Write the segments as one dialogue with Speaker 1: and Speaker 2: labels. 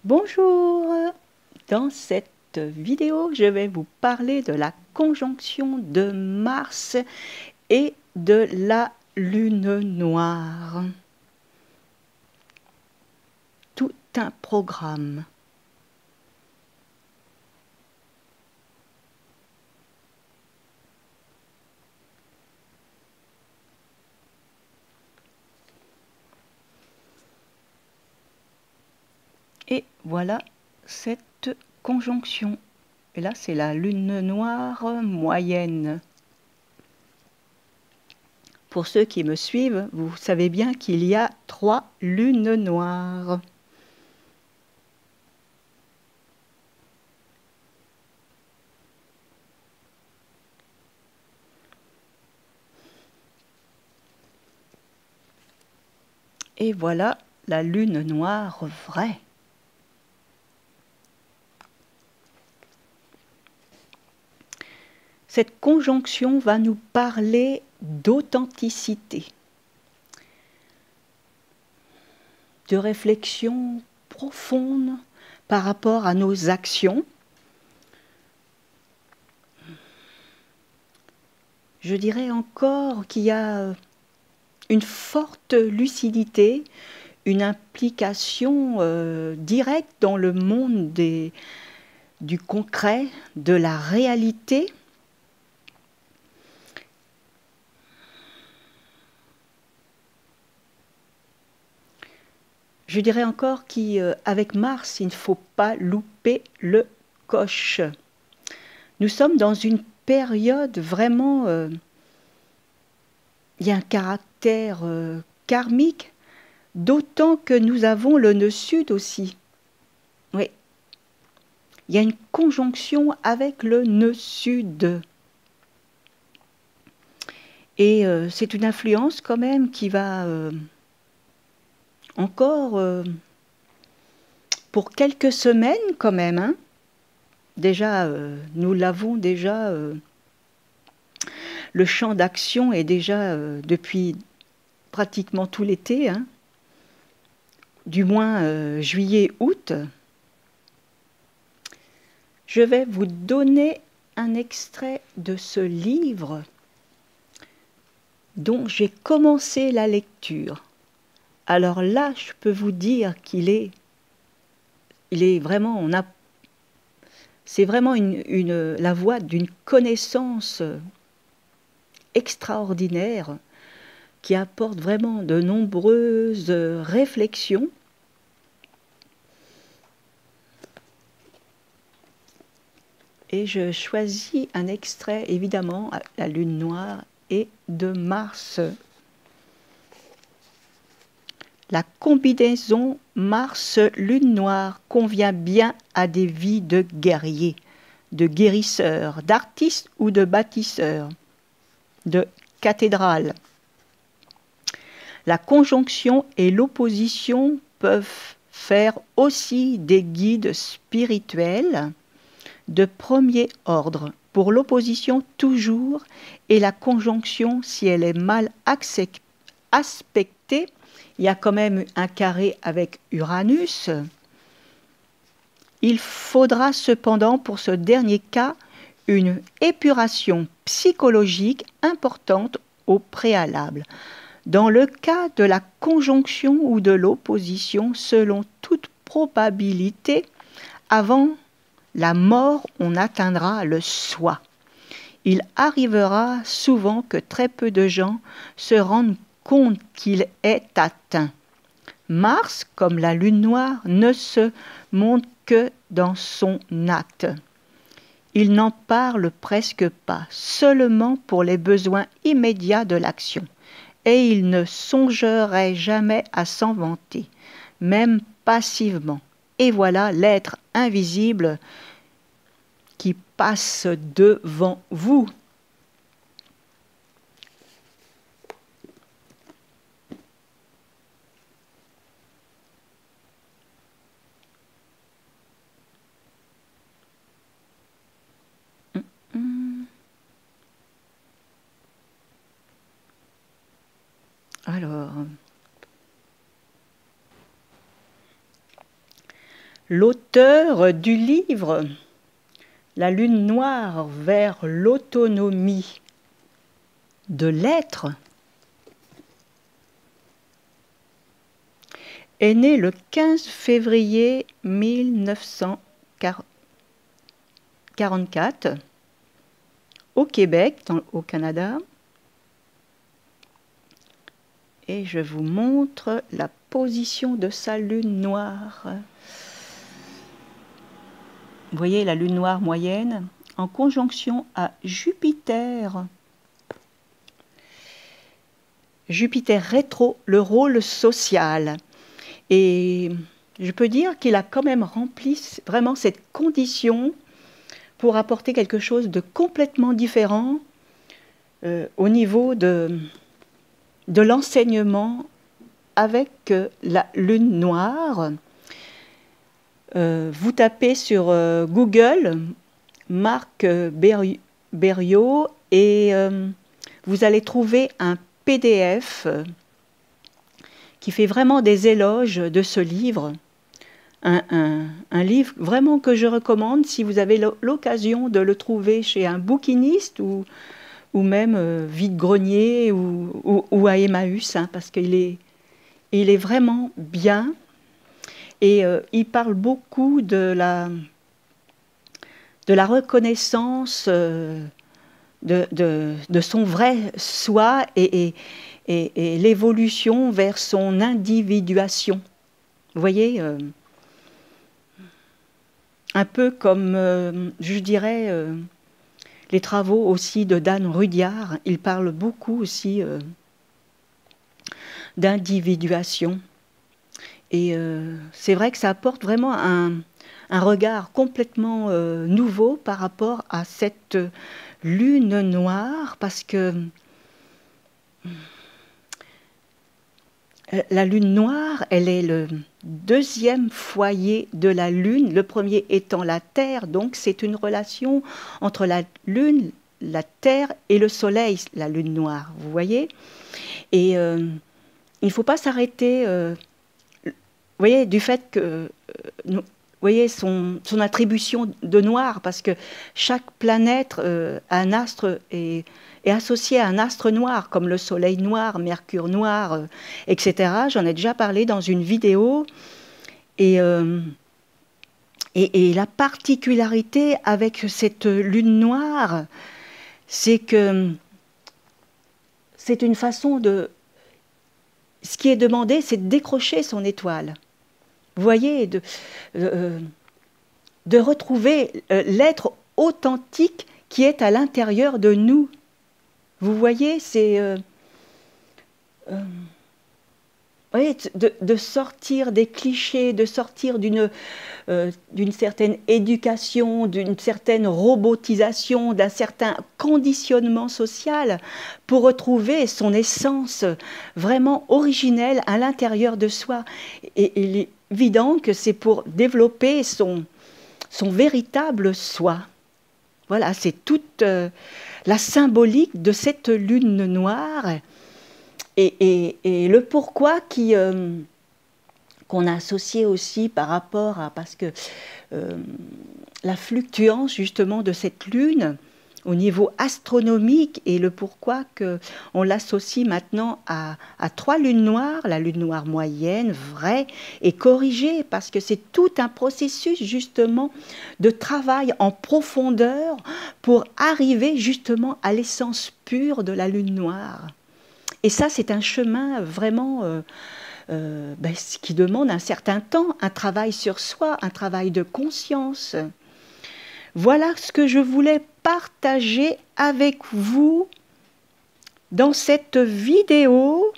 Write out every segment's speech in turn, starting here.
Speaker 1: Bonjour! Dans cette vidéo, je vais vous parler de la conjonction de Mars et de la Lune noire. Tout un programme. Et voilà cette conjonction. Et là, c'est la Lune noire moyenne. Pour ceux qui me suivent, vous savez bien qu'il y a 3 lunes noires. Et voilà la Lune noire vraie. Cette conjonction va nous parler d'authenticité, de réflexion profonde par rapport à nos actions. Je dirais encore qu'il y a une forte lucidité, une implication directe dans le monde du concret, de la réalité. Je dirais encore qu'avec Mars, il ne faut pas louper le coche. Nous sommes dans une période vraiment... il y a un caractère karmique, d'autant que nous avons le nœud sud aussi. Oui. Il y a une conjonction avec le nœud sud. Et c'est une influence quand même qui va... encore pour quelques semaines quand même. Hein. Déjà, nous l'avons déjà, le champ d'action est déjà depuis pratiquement tout l'été, hein, du moins juillet-août. Je vais vous donner un extrait de ce livre dont j'ai commencé la lecture. Alors là, je peux vous dire qu'il est vraiment, c'est vraiment la voie d'une connaissance extraordinaire qui apporte vraiment de nombreuses réflexions. Et je choisis un extrait, évidemment, la Lune noire et de Mars. La combinaison Mars-Lune noire convient bien à des vies de guerriers, de guérisseurs, d'artistes ou de bâtisseurs, de cathédrales. La conjonction et l'opposition peuvent faire aussi des guides spirituels de premier ordre. Pour l'opposition toujours, et la conjonction, si elle est mal aspectée, il y a quand même un carré avec Uranus. Il faudra cependant pour ce dernier cas une épuration psychologique importante au préalable. Dans le cas de la conjonction ou de l'opposition, selon toute probabilité, avant la mort, on atteindra le soi. Il arrivera souvent que très peu de gens se rendent compte qu'il est atteint. Mars, comme la Lune noire, ne se montre que dans son acte. Il n'en parle presque pas, seulement pour les besoins immédiats de l'action. Et il ne songerait jamais à s'en vanter, même passivement. Et voilà l'être invisible qui passe devant vous. Alors, L'auteur du livre La Lune noire vers l'autonomie de l'être est né le 15 février 1944 au Québec, au Canada. Et je vous montre la position de sa lune noire. Vous voyez la lune noire moyenne en conjonction à Jupiter. Jupiter rétro, le rôle social. Et je peux dire qu'il a quand même rempli vraiment cette condition pour apporter quelque chose de complètement différent au niveau de l'enseignement avec la lune noire. Vous tapez sur Google Marc Berriot et vous allez trouver un PDF qui fait vraiment des éloges de ce livre. Un livre vraiment que je recommande si vous avez l'occasion de le trouver chez un bouquiniste ou même vide-grenier ou à Emmaüs, hein, parce qu'il est vraiment bien. Et il parle beaucoup de la reconnaissance de son vrai soi et l'évolution vers son individuation. Vous voyez, un peu comme, je dirais, les travaux aussi de Dan Rudyard. Il parle beaucoup aussi d'individuation. Et c'est vrai que ça apporte vraiment un regard complètement nouveau par rapport à cette lune noire, parce que la lune noire, elle est le deuxième foyer de la lune, le premier étant la Terre, donc c'est une relation entre la lune, la Terre et le soleil, la lune noire, vous voyez. Et il ne faut pas s'arrêter, vous voyez, du fait que, vous voyez, son attribution de noir, parce que chaque planète, un astre est associé à un astre noir, comme le Soleil noir, Mercure noir, etc. J'en ai déjà parlé dans une vidéo. Et la particularité avec cette lune noire, c'est que c'est une façon de... Ce qui est demandé, c'est de décrocher son étoile. Vous voyez, de retrouver l'être authentique qui est à l'intérieur de nous. Vous voyez, c'est de sortir des clichés, de sortir d'une certaine éducation, d'une certaine robotisation, d'un certain conditionnement social, pour retrouver son essence vraiment originelle à l'intérieur de soi. Et il est évident que c'est pour développer son véritable soi. Voilà, c'est toute la symbolique de cette lune noire et le pourquoi qu'on a associé aussi par rapport à, parce que la fluctuance justement de cette lune au niveau astronomique et le pourquoi qu'on l'associe maintenant à 3 lunes noires, la lune noire moyenne, vraie et corrigée, parce que c'est tout un processus justement de travail en profondeur pour arriver justement à l'essence pure de la lune noire. Et ça, c'est un chemin vraiment qui demande un certain temps, un travail sur soi, un travail de conscience. Voilà ce que je voulais partager avec vous dans cette vidéo.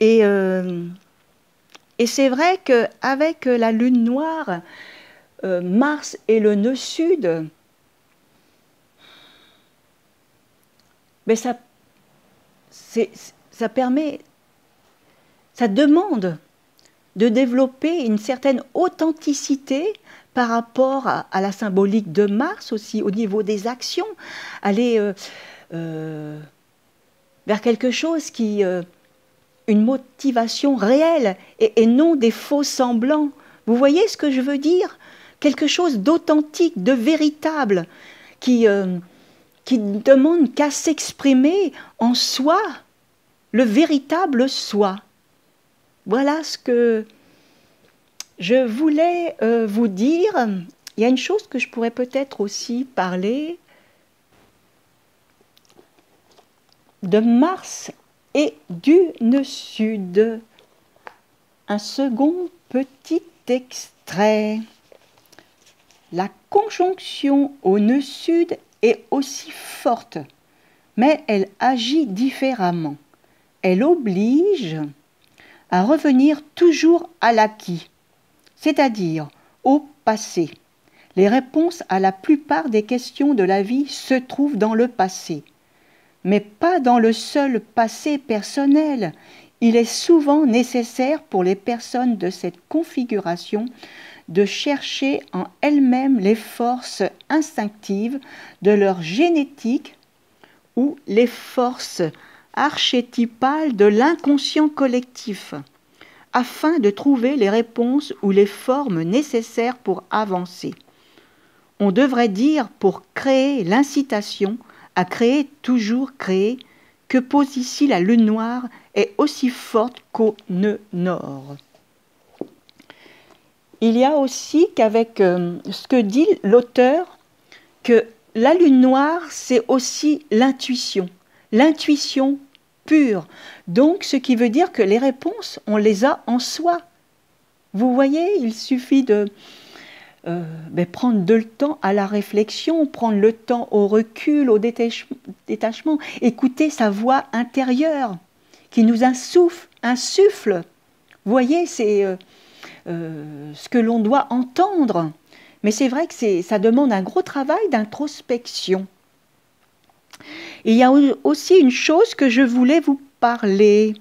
Speaker 1: Et c'est vrai qu'avec la lune noire, Mars et le nœud sud, mais ça permet, ça demande de développer une certaine authenticité par rapport à la symbolique de Mars aussi, au niveau des actions, aller vers quelque chose qui une motivation réelle et non des faux semblants. Vous voyez ce que je veux dire? Quelque chose d'authentique, de véritable, qui ne demande qu'à s'exprimer en soi, le véritable soi. Voilà ce que je voulais vous dire. Il y a une chose que je pourrais peut-être aussi parler de Mars et du nœud sud. Un second petit extrait. La conjonction au nœud sud est aussi forte, mais elle agit différemment. Elle oblige à revenir toujours à l'acquis, c'est-à-dire au passé. Les réponses à la plupart des questions de la vie se trouvent dans le passé, mais pas dans le seul passé personnel. Il est souvent nécessaire pour les personnes de cette configuration de chercher en elles-mêmes les forces instinctives de leur génétique ou les forces archétypales de l'inconscient collectif, afin de trouver les réponses ou les formes nécessaires pour avancer. On devrait dire pour créer l'incitation à créer, toujours créer, que pose ici la lune noire est aussi forte qu'au nœud nord. Il y a aussi qu'avec ce que dit l'auteur, que la lune noire, c'est aussi l'intuition pure. Donc, ce qui veut dire que les réponses, on les a en soi. Vous voyez, il suffit de prendre le temps à la réflexion, prendre le temps au recul, au détachement, écouter sa voix intérieure qui nous insuffle. Vous voyez, c'est ce que l'on doit entendre. Mais c'est vrai que ça demande un gros travail d'introspection. Il y a aussi une chose que je voulais vous parler,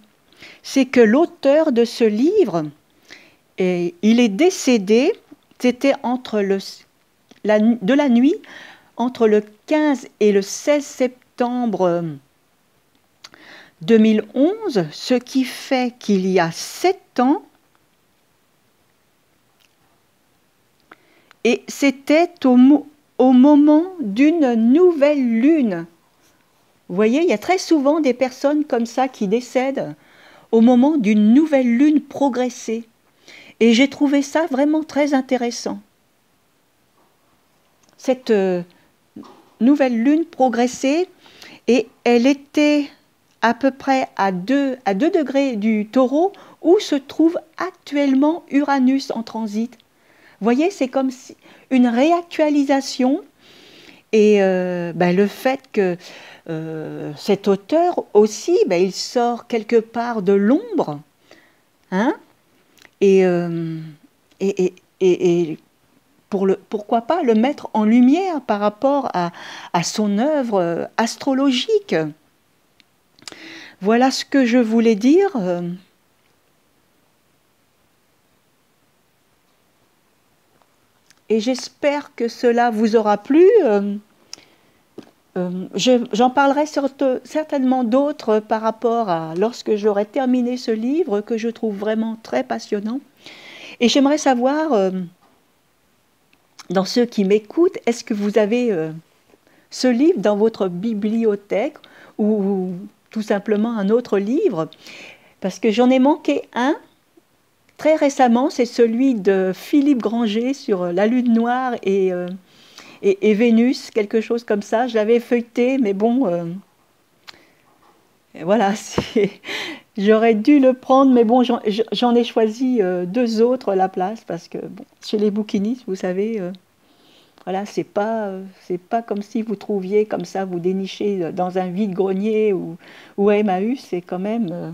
Speaker 1: c'est que l'auteur de ce livre, il est décédé, c'était de la nuit, entre le 15 et le 16 septembre 2011, ce qui fait qu'il y a 7 ans, et c'était au moment d'une nouvelle lune. Vous voyez, il y a très souvent des personnes comme ça qui décèdent au moment d'une nouvelle lune progressée. Et j'ai trouvé ça vraiment très intéressant. Cette nouvelle lune progressée, et elle était à peu près à 2 degrés du Taureau, où se trouve actuellement Uranus en transit. Vous voyez, c'est comme une réactualisation. Et le fait que cet auteur aussi, il sort quelque part de l'ombre, hein, et pourquoi pas le mettre en lumière par rapport à son œuvre astrologique. Voilà ce que je voulais dire. Et j'espère que cela vous aura plu. J'en parlerai certainement d'autres par rapport à lorsque j'aurai terminé ce livre que je trouve vraiment très passionnant. Et j'aimerais savoir, dans ceux qui m'écoutent, est-ce que vous avez ce livre dans votre bibliothèque ou tout simplement un autre livre? Parce que j'en ai manqué un. Très récemment, c'est celui de Philippe Granger sur la lune noire et Vénus, quelque chose comme ça. Je l'avais feuilleté, mais bon, voilà, j'aurais dû le prendre, mais bon, j'en ai choisi 2 autres à la place, parce que bon, chez les bouquinistes, vous savez, voilà, c'est pas comme si vous trouviez comme ça, vous dénichez dans un vide-grenier ou à Emmaüs, c'est quand même...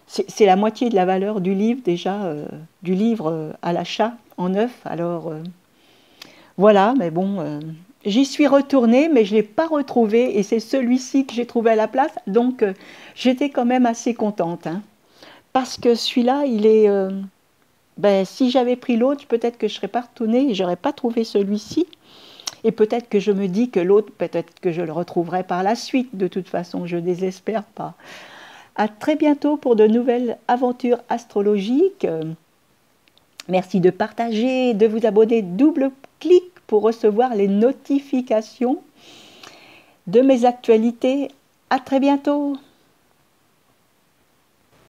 Speaker 1: c'est la moitié de la valeur du livre déjà, du livre à l'achat en neuf. Alors voilà, mais bon, j'y suis retournée, mais je ne l'ai pas retrouvé, et c'est celui-ci que j'ai trouvé à la place, donc j'étais quand même assez contente, hein, parce que celui-là, il est... si j'avais pris l'autre, peut-être que je ne serais pas retournée et je n'aurais pas trouvé celui-ci, et peut-être que je me dis que l'autre, peut-être que je le retrouverai par la suite, de toute façon, je ne désespère pas. À très bientôt pour de nouvelles aventures astrologiques. Merci de partager, de vous abonner, double clic pour recevoir les notifications de mes actualités. À très bientôt.